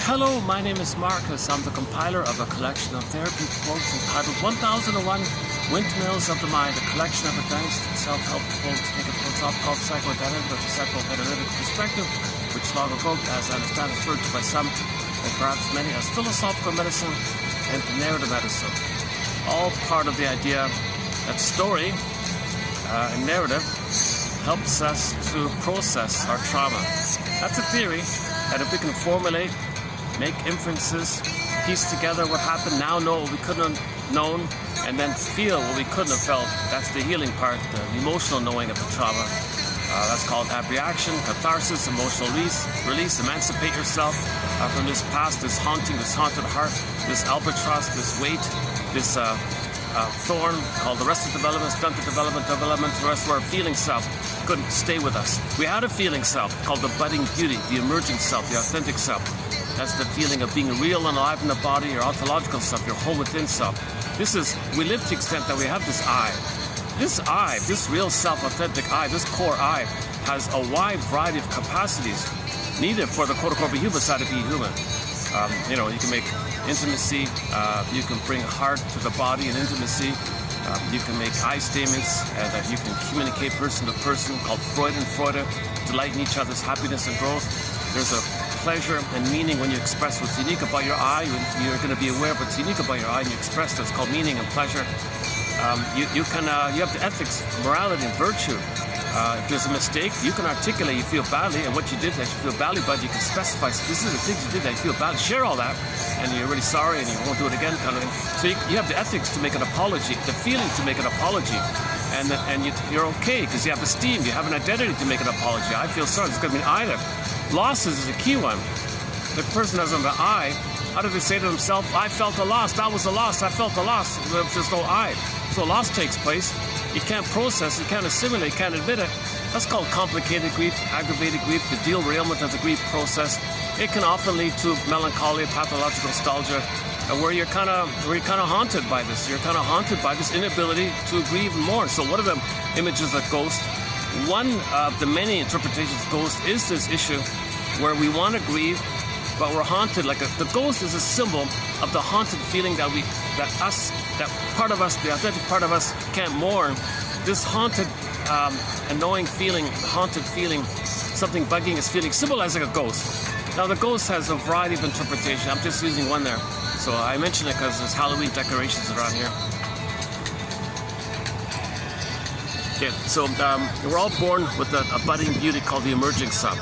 Hello, my name is Marcus. I'm the compiler of a collection of therapy quotes entitled 1001 Windmills of the Mind, a collection of advanced self-help quotes taken from so-called psychoanalytic or psychoanalytic perspective, which long ago, as I understand, is referred to by some, and perhaps many, as philosophical medicine and narrative medicine. All part of the idea that story and narrative helps us to process our trauma. That's a theory that if we can formulate, make inferences, piece together what happened, now know what we couldn't have known, and then feel what we couldn't have felt. That's the healing part, the emotional knowing of the trauma. That's called abreaction, catharsis, emotional release, emancipate yourself from this past, this haunting, this haunted heart, this albatross, this weight, this thorn called arrested development, stunted development, the rest of our feeling self couldn't stay with us. We had a feeling self called the budding beauty, the emerging self, the authentic self. That's the feeling of being real and alive in the body, your ontological self, your whole within self. We live to the extent that we have this I. This I, this real self, authentic I, this core I, has a wide variety of capacities needed for the quote-unquote human side of being human. You can make intimacy, you can bring heart to the body and intimacy, you can make I statements, and you can communicate person to person, called Freud and Freude, delight in each other's happiness and growth. There's a pleasure and meaning when you express what's unique about your I. You're going to be aware of what's unique about your I, and you express that's called meaning and pleasure. You have the ethics, morality, and virtue. If there's a mistake, you can articulate you feel badly, and what you did that you feel badly, but you can specify this is the things you did that you feel badly. Share all that, and you're really sorry, and you won't do it again, kind of thing. So you have the ethics to make an apology, the feeling to make an apology, and you're okay because you have esteem, you have an identity to make an apology. I feel sorry. It's going to mean either. Losses is a key one. The person doesn't have an I. How do they say to themselves, I felt a loss, that was a loss, I felt a loss. There's no I. So a loss takes place. You can't process, you can't assimilate, you can't admit it. That's called complicated grief, aggravated grief, the derailment of the grief process. It can often lead to melancholy, pathological nostalgia, where you're kind of haunted by this. You're kind of haunted by this inability to grieve and mourn. So what are the images of ghost? One of the many interpretations of ghost is this issue where we want to grieve, but we're haunted. The ghost is a symbol of the haunted feeling that part of us, the authentic part of us, can't mourn. This haunted, annoying feeling, haunted feeling, something bugging us feeling, symbolizing a ghost. Now the ghost has a variety of interpretation. I'm just using one there. So I mention it because there's Halloween decorations around here. Okay, so we're all born with a budding beauty called the emerging self.